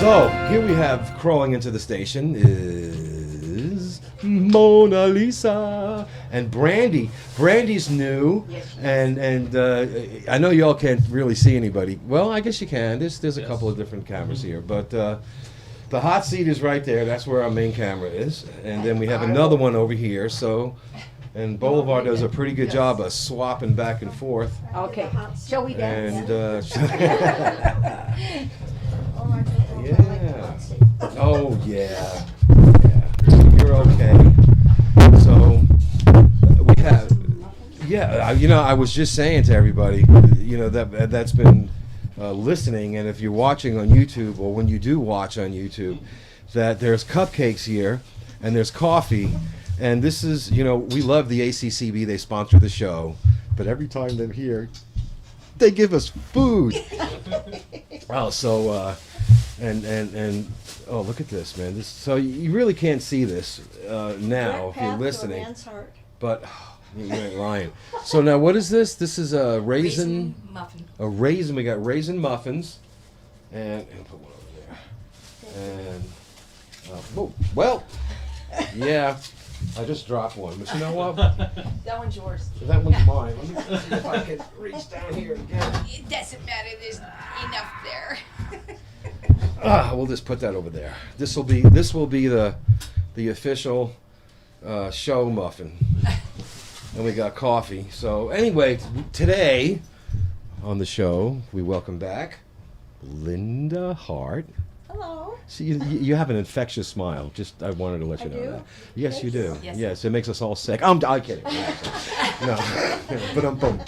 So, here we have crawling into the station is Mona Lisa and Brandy. Brandy's new, and I know y'all can't really see anybody. Well, I guess you can. There's a couple of different cameras here, but the hot seat is right there. That's where our main camera is, and then we have another one over here. So, and Bolivar does a pretty good job of swapping back and forth. Okay, shall we dance? And yeah. Oh yeah. Yeah. You're okay. So we have. Yeah. I was just saying to everybody, that's been listening, and if you're watching on YouTube, or when you do watch on YouTube, that there's cupcakes here, and there's coffee, and this is, we love the ACCB. They sponsor the show, but every time they're here, they give us food. And oh, look at this, man! So you really can't see this now if you're listening. But you ain't lying. So now, what is this? This is a raisin muffin. A raisin. We got raisin muffins, and put one over there. And well, yeah, I just dropped one. But you know what? That one's yours. That one's mine. Let me see if I can reach down here again. It doesn't matter. There's enough there. We'll just put that over there. This will be the official show muffin, and we got coffee. So anyway, today on the show we welcome back Linda Hart. Hello. See, you have an infectious smile. Just I wanted to let you know that. Yes, you do. Yes, it makes us all sick. I'm kidding. No, but I'm boom.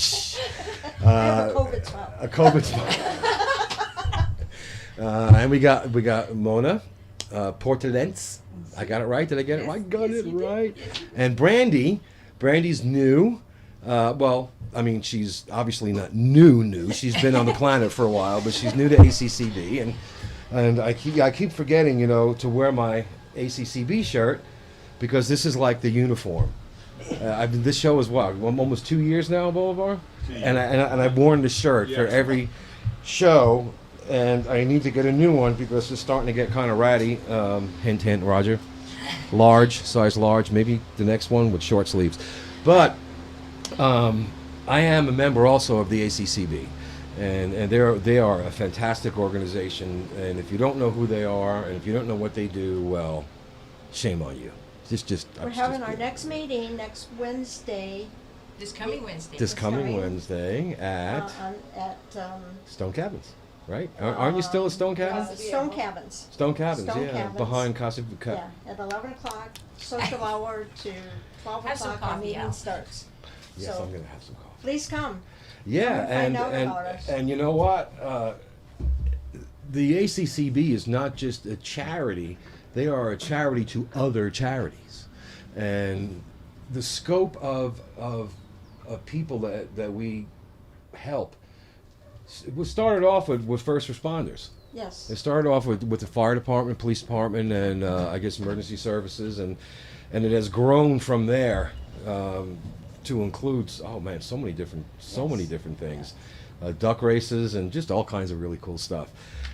I have a COVID smile. A COVID smile. And we got Mona Portalense. I got it right. Did I get it right? I got it right. And Brandy's new. Well, I mean, she's obviously not new. She's been on the planet for a while, but she's new to ACCB, and I keep forgetting, to wear my ACCB shirt, because this is like the uniform. This show is what, almost 2 years now, Bolivar, and I've worn the shirt for every show. And I need to get a new one because it's starting to get kind of ratty. Hint, hint, Roger. Size large. Maybe the next one with short sleeves. But I am a member also of the ACCB, and they are a fantastic organization. And if you don't know who they are, and if you don't know what they do, well, shame on you. We're having our next meeting next Wednesday. This coming Wednesday. This coming Wednesday at Stone Cabins. Right? Aren't you still at Stone Cabins? Stone Cabins. Stone Cabins, Stone yeah. Cabins. Behind Casa Buca. Yeah, at 11 o'clock, social hour to 12 Have some o'clock, our coffee, meeting Al. starts. Yes, So I'm going to have some coffee. please come. Yeah, Come and find out about us. and you know what? The ACCB is not just a charity. They are a charity to other charities. And the scope of people that we help, it was started off with first responders. Yes. It started off with the fire department, police department, and I guess emergency services, and it has grown from there to include so many different things, duck races, and just all kinds of really cool stuff.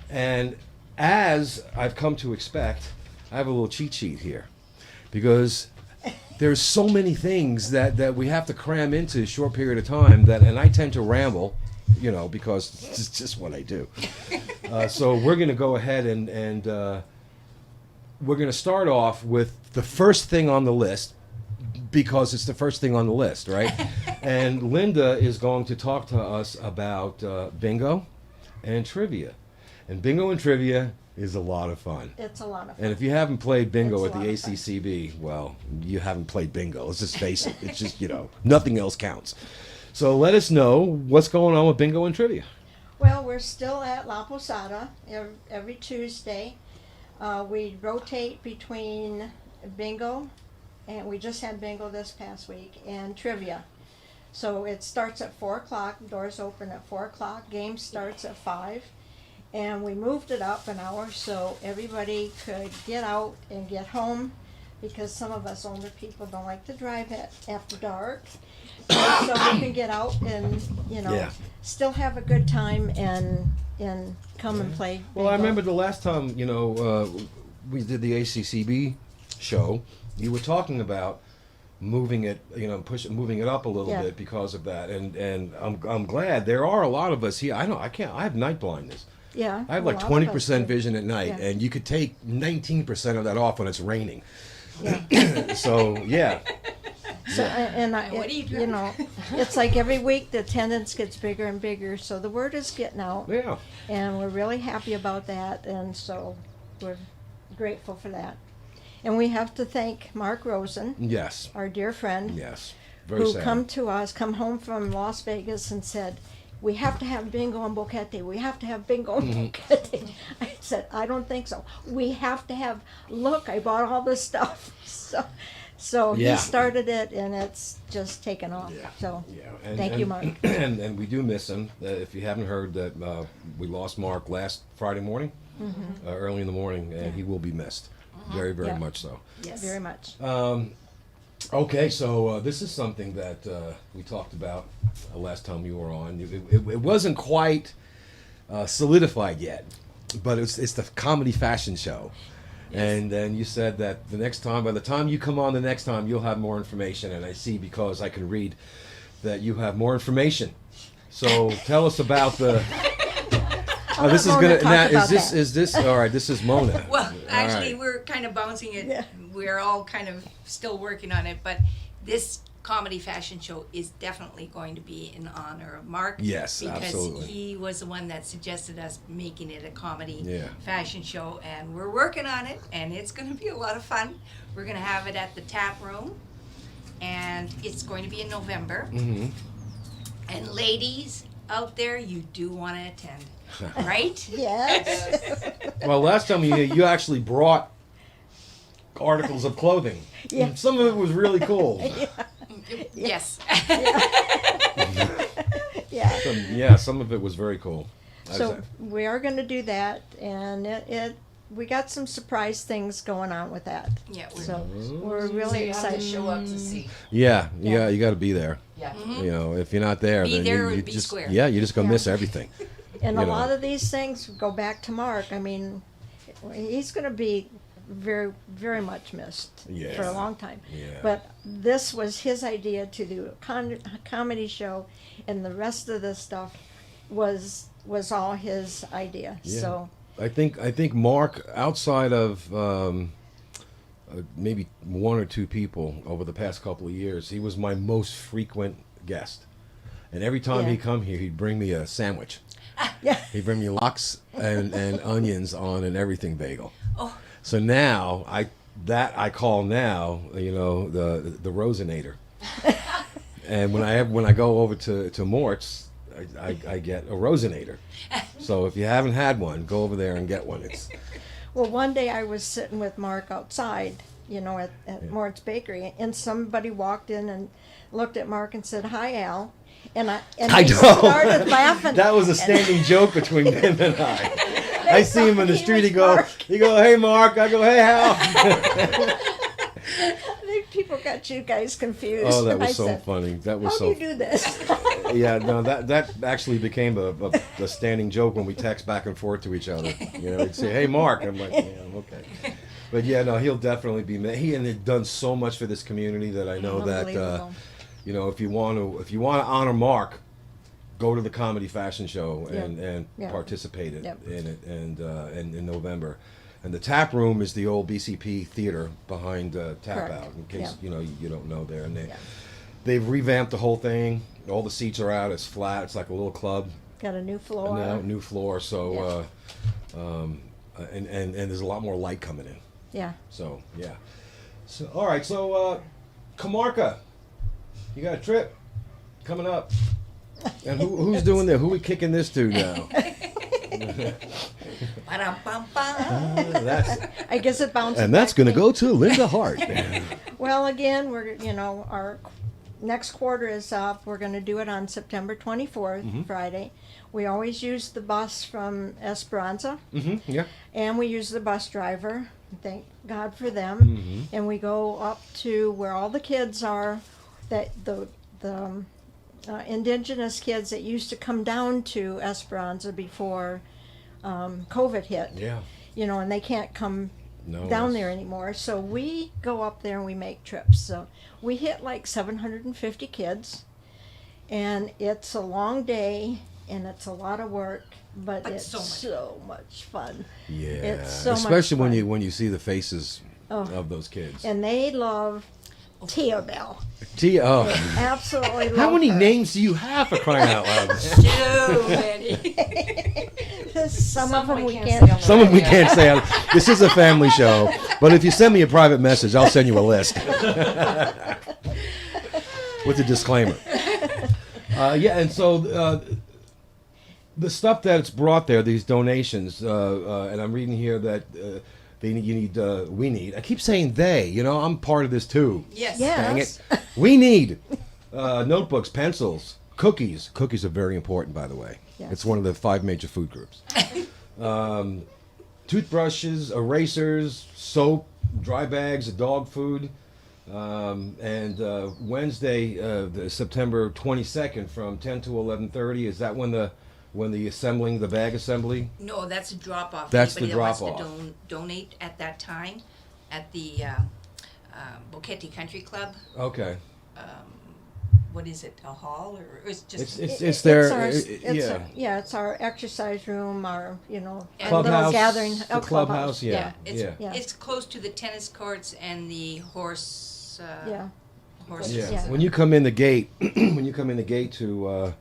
And as I've come to expect, I have a little cheat sheet here, because there's so many things that we have to cram into a short period of time, and I tend to ramble. Because it's just what I do. So we're going to go ahead and we're going to start off with the first thing on the list, because it's the first thing on the list, right? And Linda is going to talk to us about bingo and trivia. And bingo and trivia is a lot of fun. It's a lot of fun. And if you haven't played bingo It's at a the lot of fun. ACCB, well, you haven't played bingo. Let's just face it. It's just, nothing else counts. So let us know what's going on with bingo and trivia. Well, we're still at La Posada every Tuesday. We rotate between bingo, and we just had bingo this past week, and trivia. So it starts at 4 o'clock, doors open at 4 o'clock, game starts at 5. And we moved it up an hour so everybody could get out and get home because some of us older people don't like to drive after dark. So we can get out and, Yeah. still have a good time and come and play. Well, I bingo. remember the last time, we did the ACCB show. You were talking about moving it, moving it up a little Yeah. bit because of that, and I'm glad there are a lot of us here. I have night blindness. Yeah. I have a like lot of 20% us do. vision at night, Yeah. and you could take 19% of that off when it's raining. Yeah. So yeah, So, and I, And what do you you know, it's like every week the attendance gets bigger and bigger, so the word is getting out, yeah. and we're really happy about that, and so we're grateful for that. And we have to thank Mark Rosen, Yes, our dear friend, yes. Very who sad. come home from Las Vegas and said, "We have to have bingo in Boquete. We have to have bingo in Boquete." I said, "I don't think so. We have to have. Look, I bought all this stuff." So Yeah. he started it, and it's just taken off. Yeah. So Yeah. thank you, Mark. And we do miss him. If you haven't heard that, we lost Mark last Friday morning, early in the morning, and he will be missed. Very, very Yeah. much so. Yes. Very much. Okay, so this is something that we talked about last time you were on. It wasn't quite solidified yet, but it's the comedy fashion show. And then you said that by the time you come on the next time, you'll have more information. And I see, because I can read, that you have more information. So tell us about the. I'll This is let Mona gonna. talk Now, about that. is this all right? This is Mona. Well, All actually, right. we're kind of bouncing it. Yeah. We're all kind of still working on it, but this comedy fashion show is definitely going to be in honor of Mark. Yes, because absolutely. he was the one that suggested us making it a comedy Yeah. fashion show, and we're working on it, and it's going to be a lot of fun. We're going to have it at the Tap Room, and it's going to be in November. Mhm. And ladies out there, you do want to attend, right? Yes. Well, last time you actually brought articles of clothing. Yeah. Some of it was really cool. Yes. Yeah. Some of it was very cool. So we are going to do that, and we got some surprise things going on with that. Yeah, So Mm-hmm. we're really You have to excited. show up to see. Yeah, Yeah. you got to be there. Yeah. You know, if you're not there, Be then there you or be just square. you're just gonna Yeah. miss everything. And you a know. lot of these things go back to Mark. I mean, he's going to be very, very much missed for Yeah. a long time. Yeah. But this was his idea to do a comedy show, and the rest of the stuff was all his idea. Yeah. So I think Mark, outside of maybe one or two people over the past couple of years, he was my most frequent guest. And every time Yeah. he'd come here, he'd bring me a sandwich. yeah, He'd bring me lox and onions on an everything bagel. Oh. So now I call now, the Rosinator. And when I go over to Mort's, I get a Rosinator. So if you haven't had one, go over there and get one. It's well, one day I was sitting with Mark outside, at Mort's Bakery, and somebody walked in and looked at Mark and said, "Hi, Al." And I he know. started laughing. That was a standing joke between him and I. I see him in the He street. was He go, Mark. "Hey, Mark." I go, "Hey, Hal." I think people got you guys confused. Oh, that And I was so said, funny. That was How so. do you do this? Yeah, no, that actually became a standing joke when we text back and forth to each other. He'd say, "Hey, Mark." I'm like, "Yeah, I'm okay." But yeah, no, he'll definitely be. He had done so much for this community that I know that Unbelievable. if you want to honor Mark, go to the comedy fashion show and Yeah. participate in Yep. it and in November. And the Tap Room is the old BCP theater behind Tap Correct. Out. In case Yeah. you don't know there, and Yeah. they've revamped the whole thing. All the seats are out. It's flat. It's like a little club. Got a new floor. Now, new floor. So and there's a lot more light coming in. Yeah. So yeah. So all right. So Camarca, you got a trip coming up. And who's doing that? Who we kicking this to now? Ba-dum-bum-bum. That's I guess it bounces. and that's back going to go to Linda Hart. Well, again, our next quarter is up. We're going to do it on September 24th, Mm-hmm. Friday. We always use the bus from Esperanza, Yeah. and we use the bus driver thank God for them. Mm-hmm. And we go up to where all the kids are, that the indigenous kids that used to come down to Esperanza before COVID hit. Yeah. You know, and they can't come No. down that's- there anymore. So we go up there and we make trips. So we hit like 750 kids, and it's a long day and it's a lot of work, but it's so much fun. Yeah. It's so much Especially when fun. you see the faces Oh. of those kids. And they love Tia Bell. Tia, oh. Absolutely love How many her. names do you have, for crying out loud? Too many. Some of them we say can't. on the Some of them we radio. can't say out. This is a family show, but if you send me a private message, I'll send you a list with a disclaimer. Yeah, and so the stuff that's brought there, these donations, and I'm reading here that we need. I keep saying they. You know, I'm part of this too. Yes. Dang Yes. it. We need notebooks, pencils, cookies. Cookies are very important, by the way. Yes. It's one of the 5 major food groups. Toothbrushes, erasers, soap, dry bags of dog food. And Wednesday, September 22nd, from 10 to 11:30. Is that when the assembling, the bag assembly? No, that's a drop off. That's the Anybody that drop-off. wants to donate at that time at the Boquete Country Club. Okay. What is it? A hall or it's just? It's their It's our exercise room, our And little clubhouse. gathering. The clubhouse. Yeah. It's, Yeah. it's close to the tennis courts and the horse. Yeah. Horse. Yeah. Yeah. When you come in the gate, to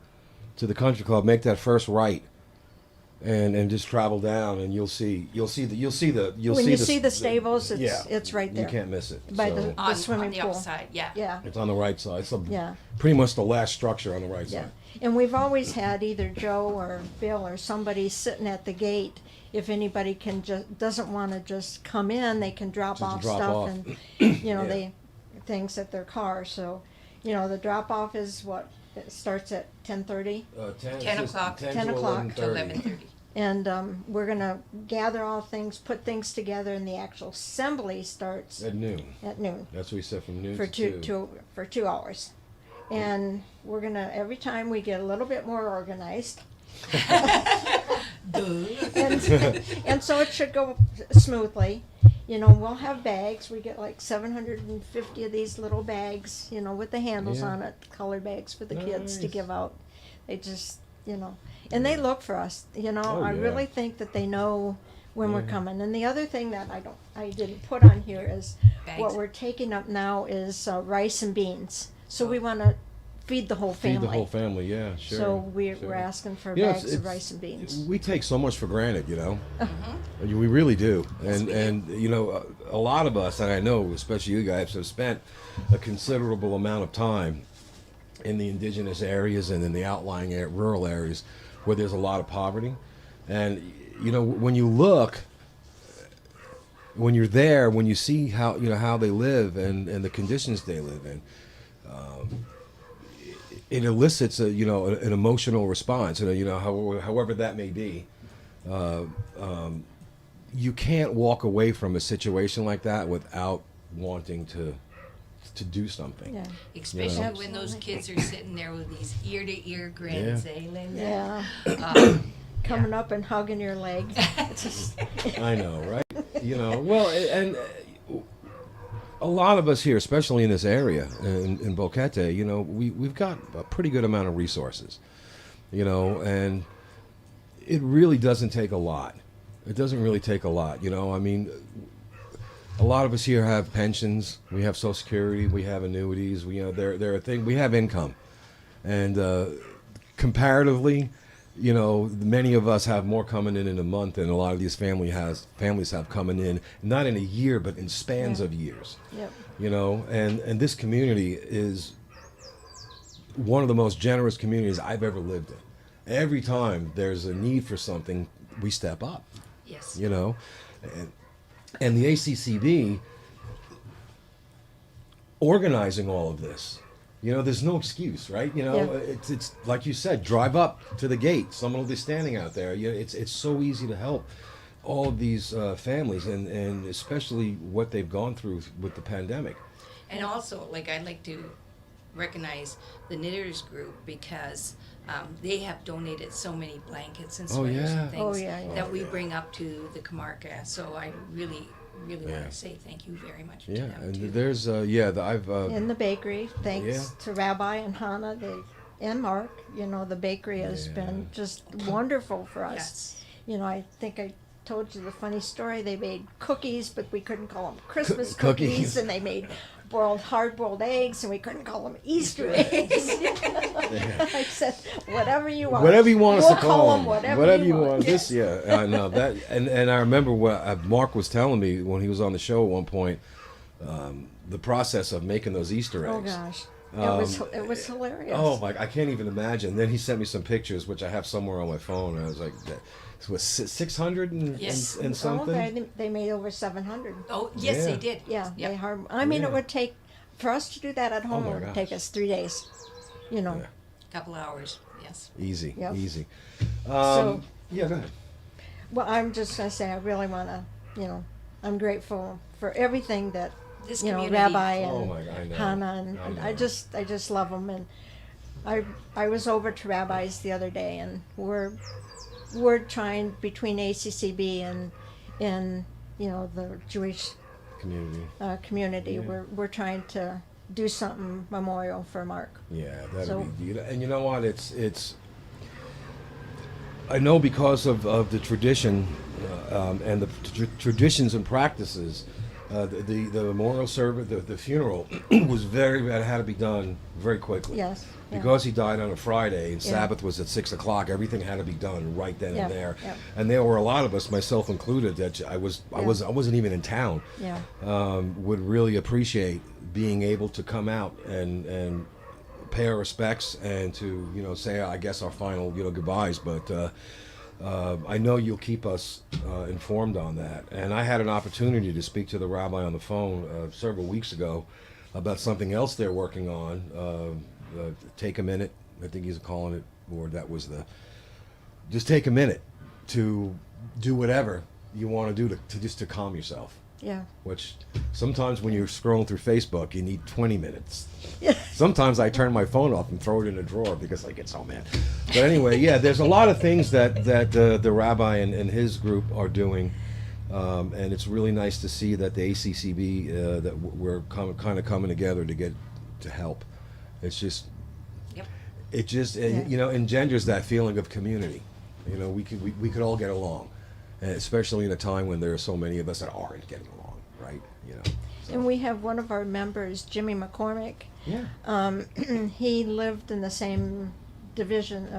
the country club, make that first right, and just travel down, and you'll see the When you see the stables, it's right there. You can't miss it. By So, the On swimming the pool. outside, yeah. Yeah. it's on the right side. It's Yeah. pretty much the last structure on the right Yeah, side. and we've always had either Joe or Bill or somebody sitting at the gate. If anybody doesn't want to just come in, they can drop Just off drop stuff off. and Yeah. things at their car. So, the drop off is what it starts at 10:30, 10 o'clock. 10 o'clock To 11:30. and we're gonna gather all things, put things together, and the actual assembly starts At noon. at noon. That's what we said, from noon for to 2 for 2 hours, and we're gonna every time we get a little bit more organized, and so it should go smoothly. We'll have bags. We get like 750 of these little bags, with the handles Yeah. on it, color bags for the kids to Nice. give out. They just, and they look for us. Oh, I yeah. really think that they know when we're Yeah. coming. And the other thing that I didn't put on here is Bags. what we're taking up now is rice and beans. So we want to feed the whole family. feed the whole family. Yeah, sure. So we're sure. asking for It's- bags of it's- rice and beans. We take so much for granted, Mm-hmm. We really do. Yes, we do. And a lot of us, and I know especially you guys, have spent a considerable amount of time in the indigenous areas and in the outlying rural areas where there's a lot of poverty. And when you look, when you're there, when you see how they live and the conditions they live in, it elicits an emotional response. However that may be. You can't walk away from a situation like that without wanting to do something. Yeah. Especially Yeah. when those kids are sitting there with these ear-to-ear grins, eh, Linda? Yeah. Coming up and hugging your leg. It's just, I know, right? Well, and a lot of us here, especially in this area, in Boquete, we've got a pretty good amount of resources, and it really doesn't take a lot. It doesn't really take a lot, I mean, a lot of us here have pensions, we have Social Security, we have annuities, we have income, and comparatively, many of us have more coming in a month than a lot of these families have coming in, not in a year, but in spans Yeah. of years. yep. And this community is one of the most generous communities I've ever lived in. Every time there's a need for something, we step up, Yes. and the ACCB organizing all of this. There's no excuse, right? It's like you said, drive up to the gate. Someone will be standing out there. It's so easy to help all of these families, and especially what they've gone through with the pandemic. And also, like, I'd like to recognize the Knitters Group because they have donated so many blankets and Oh, sweaters yeah. and things yeah. that we bring up to the Comarca. So I really want Yeah. to say thank you very much to Yeah, them and too. there's I've In the bakery, thanks Yeah. to Rabbi and Hannah and Mark, the bakery has been just wonderful for us. Yes. I think I told you the funny story. They made cookies, but we couldn't call them Christmas Cookies. cookies, and they made hard-boiled eggs, and we couldn't call them Easter eggs. I said, whatever you want. Whatever you want us we'll to call them. them. Whatever you want. This, yeah, I know that, and I remember what Mark was telling me when he was on the show at one point, the process of making those Easter eggs. Oh gosh, it was hilarious. Oh my! I can't even imagine. Then he sent me some pictures, which I have somewhere on my phone. And I was like, "It was 600 Yes. and something." They made over 700. Oh, yes, Yeah. they did. Yeah, Yep. they hard. I mean, Yeah. it would take for us to do that at home. my It would gosh. take us 3 days. Yeah. Couple hours, yes. Easy, Yep. easy. So- Yeah, go ahead. Well, I'm just gonna say I really want to. I'm grateful for everything that This community. Rabbi and Oh my God, I know. Hannah and I I know. just love them. And I was over to Rabbi's the other day, and we're trying between ACCB and the Jewish Community. community. Yeah. We're trying to do something memorial for Mark. Yeah, that'd So- be. And you know what? It's. I know because of the tradition and the traditions and practices, the memorial service, the funeral was it had to be done very quickly. Yes. yeah. Because he died on a Friday and Yeah. Sabbath was at 6 o'clock, everything had to be done right then Yeah, and there. yeah. And there were a lot of us, myself included, that I wasn't even in town. Yeah. Would really appreciate being able to come out and pay our respects and to say I guess our final goodbyes. But I know you'll keep us informed on that. And I had an opportunity to speak to the rabbi on the phone several weeks ago about something else they're working on. Take a minute, I think he's calling it, or that was just take a minute to do whatever you want to do to just to calm yourself. Yeah. Which sometimes when you're scrolling through Facebook, you need 20 minutes. Yeah. Sometimes I turn my phone off and throw it in a drawer because I get so mad. But anyway, yeah, there's a lot of things that the rabbi and his group are doing, and it's really nice to see that the ACCB that we're kind of coming together to help. It's just, Yep. it just Yeah. engenders that feeling of community. We could all get along, and especially in a time when there are so many of us that aren't getting along, right? So. And we have one of our members, Jimmy McCormick. Yeah. He lived in the same division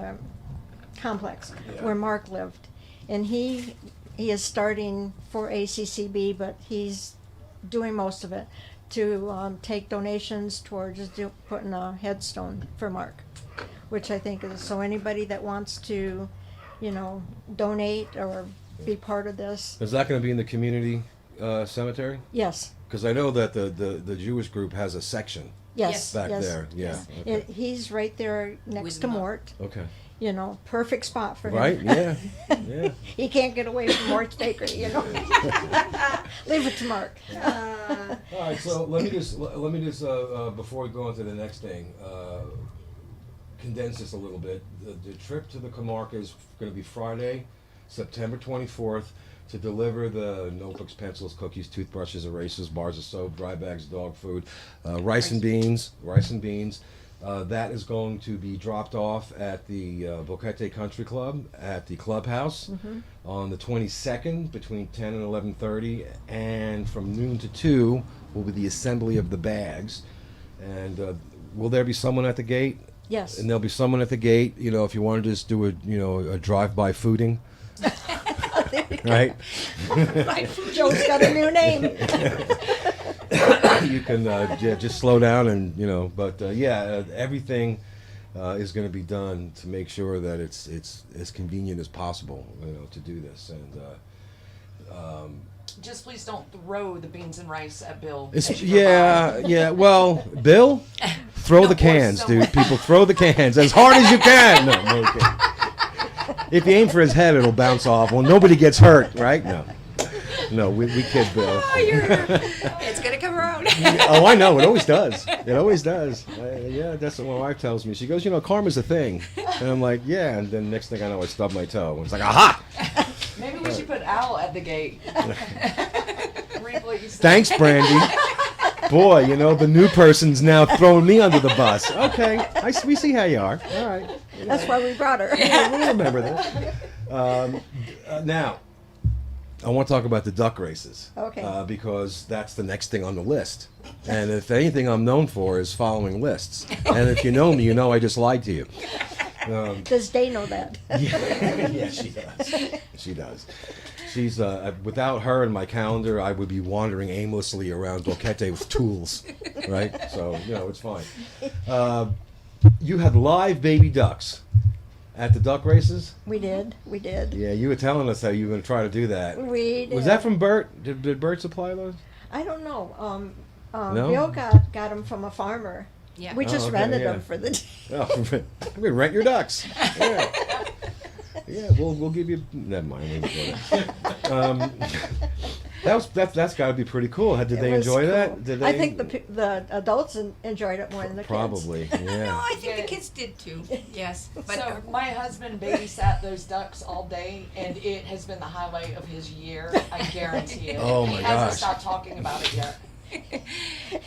complex Yeah. where Mark lived, and he is starting for ACCB, but he's doing most of it to take donations towards putting a headstone for Mark, which I think is so anybody that wants to, donate or be part of this. Is that going to be in the community cemetery? Yes. Because I know that the Jewish group has a section Yes. back yes, there. Yeah. yes. Okay. He's right there next With to Mark. Mort. Okay. Perfect spot for him. Right? Yeah. Yeah. He can't get away from Mort's Bakery, Leave it to Mark. All right. So let me just before we go on to the next thing, condense this a little bit. The trip to the Comarca is going to be Friday, September 24th, to deliver the notebooks, pencils, cookies, toothbrushes, erasers, bars of soap, dry bags, dog food, rice and beans. That is going to be dropped off at the Boquete Country Club at the clubhouse on the 22nd between 10 and 11:30, and from noon to 2 will be the assembly of the bags. And will there be someone at the gate? Yes. And there'll be someone at the gate. If you want to just do a drive-by fooding, right? Joe's got a new name. You can just slow down and but everything is going to be done to make sure that it's as convenient as possible to do this. And Just please don't throw the beans and rice at Bill. it's as you go by. yeah. Well, Bill, throw the cans, someone. dude. People throw the cans as hard as you can. No, I'm okay. If you aim for his head, it'll bounce off. Well, nobody gets hurt, right? No, we kid Bill. Oh, it's gonna come around. Oh, I know. It always does. It always does. Yeah, that's what my wife tells me. She goes, karma's a thing. And I'm like, yeah. And then next thing I know, I stub my toe. It's like, aha! Maybe we should put Al at the gate. Replace. Thanks, Brandy. Boy, the new person's now throwing me under the bus. Okay, we see how you are. All right. That's why we brought her. We'll remember this. Now, I want to talk about the duck races. Okay. Because that's the next thing on the list. And if anything I'm known for is following lists. And if you know me, you know I just lied to you. Does Day know that? Yeah, she does. She does. She's without her in my calendar, I would be wandering aimlessly around Boquete with tools, right? So it's fine. You had live baby ducks at the duck races. We did. Yeah, you were telling us how you were going to try to do that. We did. Was that from Bert? Did Bert supply those? I don't know. No? Bill got them from a farmer. Yeah. We just okay, rented yeah. them for the day. Oh, we rent your ducks. Yeah. Yeah, we'll give you. Never mind. We can go there. That's got to be pretty cool. Did they It was enjoy cool. that? Did they? I think the adults enjoyed it more than the kids. Probably. Yeah. No, I think the kids did too. Yes, but So my husband babysat those ducks all day, and it has been the highlight of his year. I guarantee it. Oh, my He gosh. hasn't stopped talking about it yet.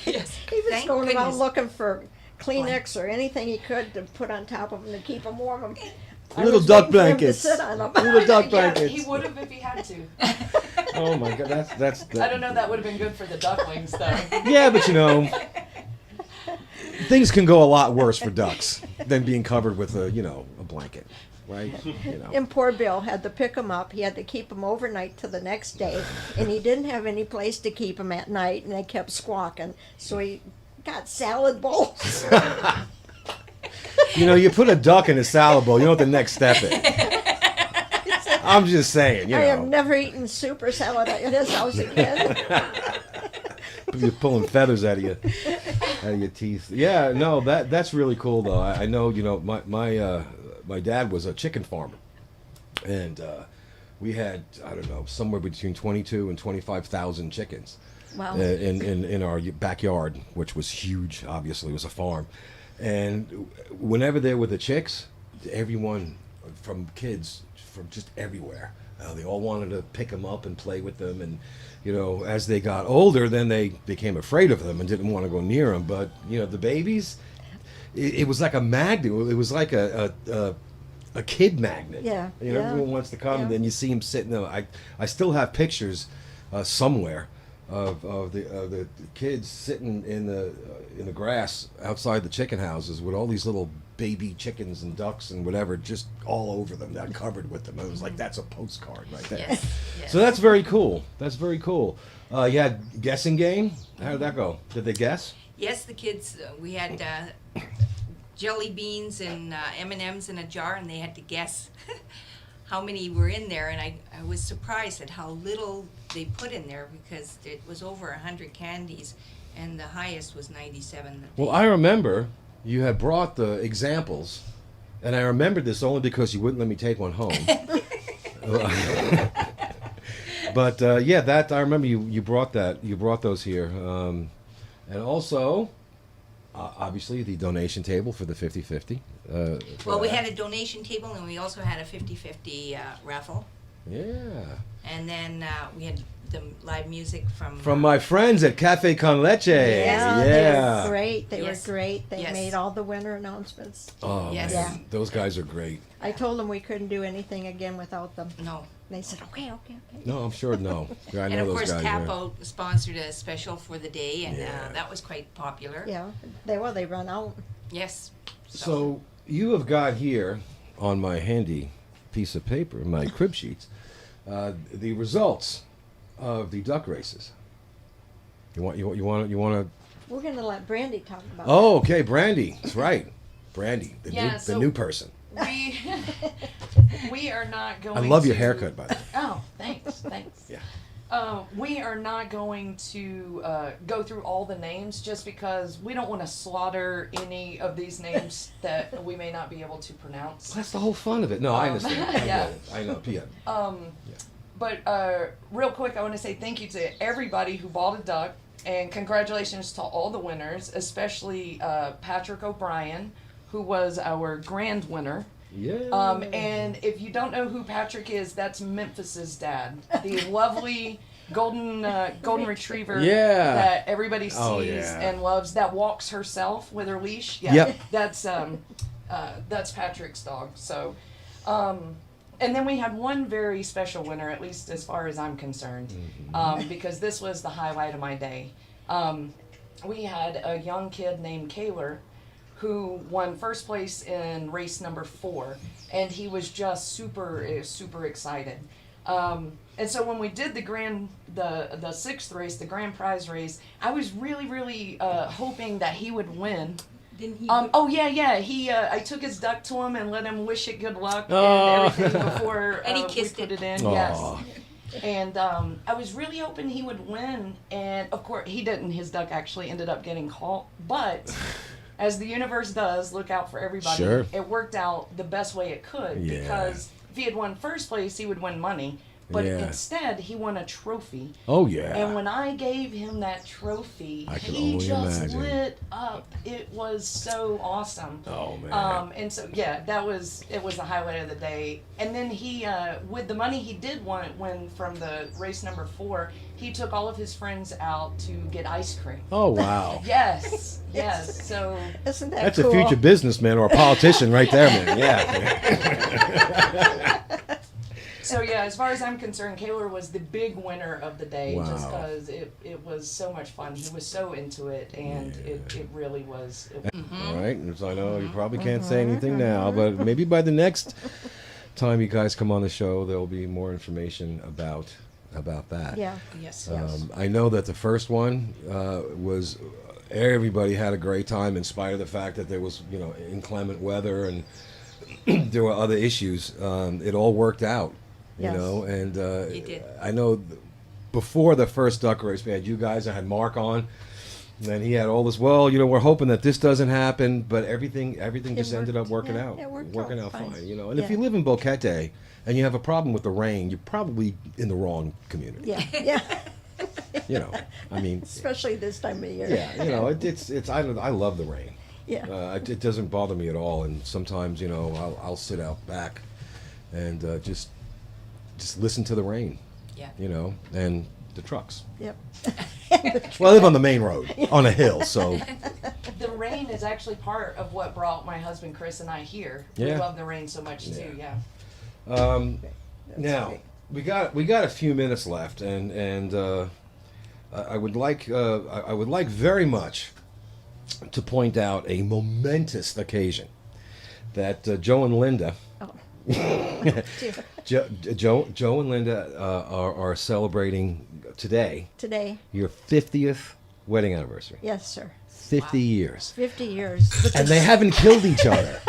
yes, He was thank going around goodness. looking for Kleenex or anything he could to put on top of them to keep them warm. I Little was duck waiting for him to blankets. sit on 'em. Little duck Yeah, blankets. he would have if he had to. Oh my God, that's. I don't know. That would have been good for the ducklings, though. Yeah, but things can go a lot worse for ducks than being covered with a blanket, right? And poor Bill had to pick them up. He had to keep them overnight to the next day, and he didn't have any place to keep them at night, and they kept squawking. So he got salad bowls. You put a duck in a salad bowl. You know what the next step is. I'm just saying. I am never eating soup or salad at his house again. You're pulling feathers out of your teeth. Yeah, no, that's really cool though. I know, my dad was a chicken farmer, and we had, I don't know, somewhere between 22 and 25,000 chickens. Wow. In our backyard, which was huge. Obviously, it was a farm, and whenever they were the chicks, everyone from kids from just everywhere, they all wanted to pick them up and play with them, and as they got older, then they became afraid of them and didn't want to go near them. But the babies, it was like a magnet. It was like a kid magnet. Yeah, yeah. Everyone wants to come, Yeah. and then you see them sitting there. I still have pictures somewhere of the kids sitting in the grass outside the chicken houses with all these little baby chickens and ducks and whatever just all over them, not covered with them. It was like, that's a postcard right there. Yes, yes. So that's very cool. That's very cool. You had guessing game. How did that go? Did they guess? Yes, the kids. We had jelly beans and M&Ms in a jar, and they had to guess how many were in there. And I was surprised at how little they put in there, because it was over 100 candies, and the highest was 97. Well, I remember you had brought the examples, and I remembered this only because you wouldn't let me take one home. But yeah, that I remember you brought that. You brought those here, and also obviously the donation table for the 50-50. Well, we had a donation table, and we also had a 50-50 raffle. Yeah. And then we had the live music From my friends at Cafe Con Leche. Yeah, they Yeah. were great. They Yes. were great. They Yes. made all the winter announcements. Oh Yes. man, Yeah. those guys are great. I told them we couldn't do anything again without them. No. They said, okay. No, I'm sure no. Yeah, I know And of those course, guys. Tap yeah. Out sponsored a special for the day, and Yeah. that was quite popular. Yeah, they run out. Yes. So you have got here on my handy piece of paper, my crib sheets, the results of the duck races. You want to? We're going to let Brandy talk about Oh, okay, Brandy. That's right, Brandy, the Yeah, new so- new person. We are not going. I love your to- haircut, by the way. Oh, thanks. Yeah. We are not going to go through all the names just because we don't want to slaughter any of these names that we may not be able to pronounce. That's the whole fun of it. No, I understand. I yeah. get it. I know. Yeah. But real quick, I want to say thank you to everybody who bought a duck, and congratulations to all the winners, especially Patrick O'Brien, who was our grand winner. Yeah. And if you don't know who Patrick is, that's Memphis's dad, the lovely golden retriever Yeah. that everybody sees Oh, yeah. and loves, that walks herself with her leash. Yeah, Yep. that's Patrick's dog. So, and then we had one very special winner, at least as far as I'm concerned, because this was the highlight of my day. We had a young kid named Kaylor who won first place in race number 4, and he was just super excited. And so when we did the sixth race, the grand prize race, I was really hoping that he would win. Didn't he? Oh yeah. I took his duck to him and let him wish it good luck Oh. and everything before And he we kissed put it. it in. Aw. Yes. And I was really hoping he would win, and of course he didn't. His duck actually ended up getting caught, but as the universe does, look out for everybody. Sure. It worked out the best way it could, Yeah. because if he had won first place, he would win money. But Yeah. instead, he won a trophy. Oh yeah. And when I gave him that trophy, I can he only just imagine. lit up. It was so awesome. Oh man. And so yeah, it was the highlight of the day. And then he, with the money he did win from the race number 4, he took all of his friends out to get ice cream. Oh wow. Yes. So Isn't that That's cool? a future businessman or a politician right there, man. Yeah. So yeah, as far as I'm concerned, Kaylor was the big winner of the day, just Wow. because it was so much fun. He was so into it, and it really was. All right. So I know you probably can't say anything now, but maybe by the next time you guys come on the show, there will be more information about that. Yeah. Yes. I know that the first one was everybody had a great time in spite of the fact that there was inclement weather and there were other issues. It all worked out, Yes. and It did. I know before the first duck race we had you guys. I had Mark on. And he had all this. Well, we're hoping that this doesn't happen, but everything just ended up worked. working Yeah, out. it worked working out out fine. fine. And if Yeah. you live in Boquete and you have a problem with the rain, you're probably in the wrong community. Yeah. I mean, Especially this time of year. yeah, it's I love the rain. Yeah. It doesn't bother me at all. And sometimes I'll sit out back and just listen to the rain. Yeah. And the trucks. Yep. Well, I live on the main road on a hill, so The rain is actually part of what brought my husband Chris and I here. We Yeah. love the rain so much too. Yeah. now we got a few minutes left, and I would like very much to point out a momentous occasion that Joe and Linda. Oh. Joe and Linda are celebrating today Today. your 50th wedding anniversary. Yes, sir. 50 years. 50 years. But And they haven't killed each other.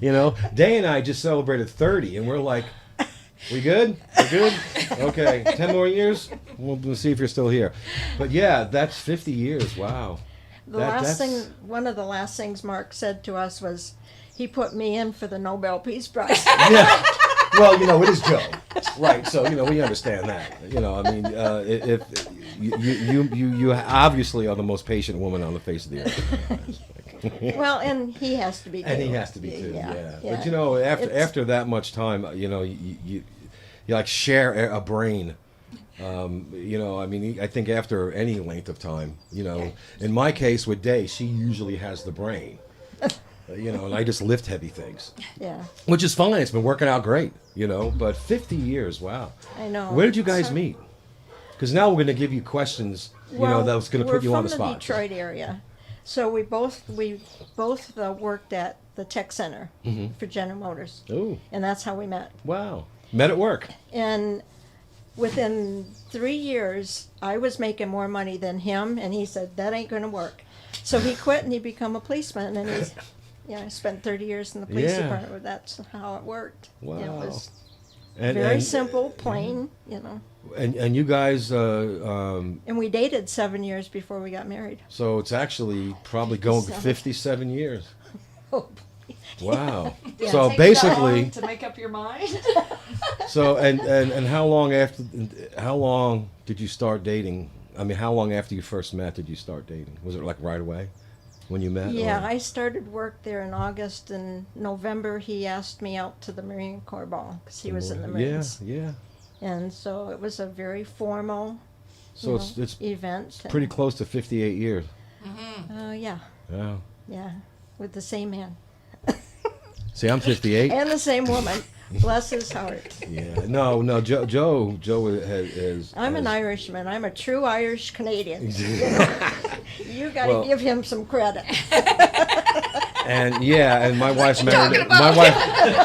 Day and I just celebrated 30, and we're like, we good? We're good? Okay, 10 more years? We'll see if you're still here. But yeah, that's 50 years. Wow. One of the last things Mark said to us was, he put me in for the Nobel Peace Prize. Yeah. Well, it is Joe, right? So we understand that. I mean, if you obviously are the most patient woman on the face of the earth. Well, and he has to be too. And he has to be too. Yeah. But It's- after that much time, you like share a brain. I mean, I think after any length of time, in my case with Day, she usually has the brain. And I just lift heavy things. Yeah, Which is fine. It's been working out great, But 50 years, wow. I know. Where did you guys So- meet? Because now we're going to give you questions, that's going to put you on the spot. We're from the Detroit area, so we both worked at the tech center for General Motors, Oh, and that's how we met. wow. Met at work. And within 3 years, I was making more money than him, and he said that ain't going to work. So he quit and he became a policeman, and I spent 30 years in the police Yeah. department. That's how it worked. Wow. Very simple, plain, you know. And you guys, And we dated 7 years before we got married. so it's actually probably going 57. 57 years. Oh, Wow. Yeah. So Take that basically, long to make up your mind. so and how long did you start dating? I mean, how long after you first met did you start dating? Was it like right away when you met? yeah, or- I started work there in August. In November, he asked me out to the Marine Corps ball because he was in the Marines. Yeah. And so it was a very formal So it's event. pretty close to 58 years. Yeah, Yeah. yeah, with the same man. See, I'm 58. And the same woman. Bless his heart. Yeah. No. Joe has. I'm an has- Irishman. I'm a true Irish Canadian. You got to Well- give him some credit. And yeah, and my wife married. talking about?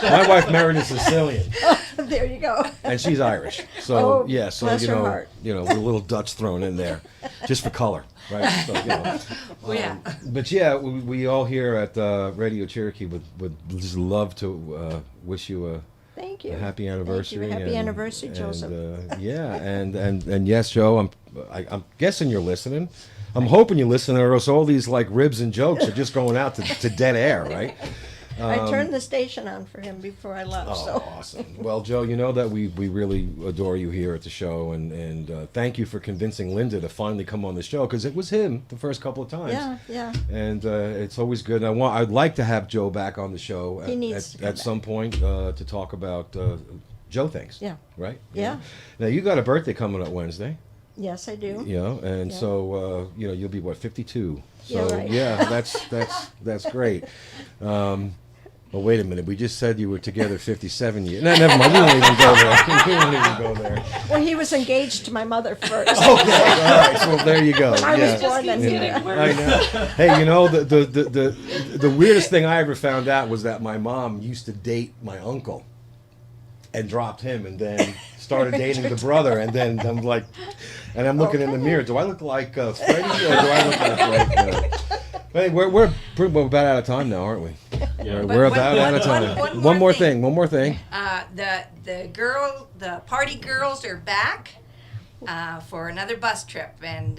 My wife married a Sicilian, There you go. and she's Irish. So Oh, yeah, so bless her heart. with a little Dutch thrown in there, just for color, right? So, Yeah. But yeah, we all here at Radio Cherokee would just love to wish you a Thank you. happy anniversary. Happy anniversary, Joseph. Yeah, and yes, Joe, I'm guessing you're listening. I'm hoping you listen, or else all these like ribs and jokes are just going out to dead air, right? I turned the station on for him before I left. Oh, So awesome. Well, Joe, you know that we really adore you here at the show, and thank you for convincing Linda to finally come on the show, because it was him the first couple of times. yeah. And it's always good. And I'd like to have Joe back on the show He needs to come at some point to talk about Joe things. Yeah. Right? Yeah. Now, you got a birthday coming up Wednesday. Yes, I do. You know, and Yeah. so you'll be what, 52. So Yeah, right. yeah, that's great. Well, wait a minute. We just said you were together 57 years. No, never mind. We don't even go there. We don't even go there. Well, he was engaged to my mother first. Okay. All right. So there you go. I was Yeah. born then. keeps getting Yeah. worse. I know. Hey, you know the weirdest thing I ever found out was that my mom used to date my uncle, and dropped him, and then started dating the brother, and then I'm like, and I'm looking in the mirror. Do I look like Freddie, or do I look like? Hey, we're about out of time now, aren't we? We're But about out of time. one more One more thing. The party girls are back for another bus trip, and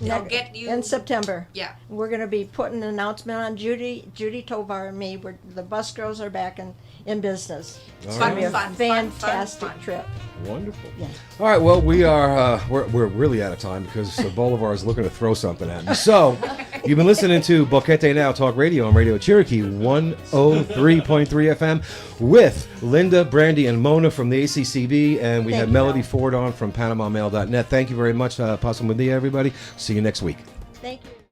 they'll get you In September. Yeah. We're going to be putting an announcement on Judy Tovar and me. The bus girls are back in business. It's going to be a Fun. fantastic trip. Wonderful. Yeah. All right. Well, we are we're really out of time because Bolivar is looking to throw something at me. So, you've been listening to BoqueteNOW Talk Radio on Radio Cherokee 103.3 FM with Linda, Brandy, and Mona from the ACCB, and we Thank had you, Melody Mel. Ford on from PanamaMail.net. Thank you very much, Pasamudea, everybody. See you next week. Thank you.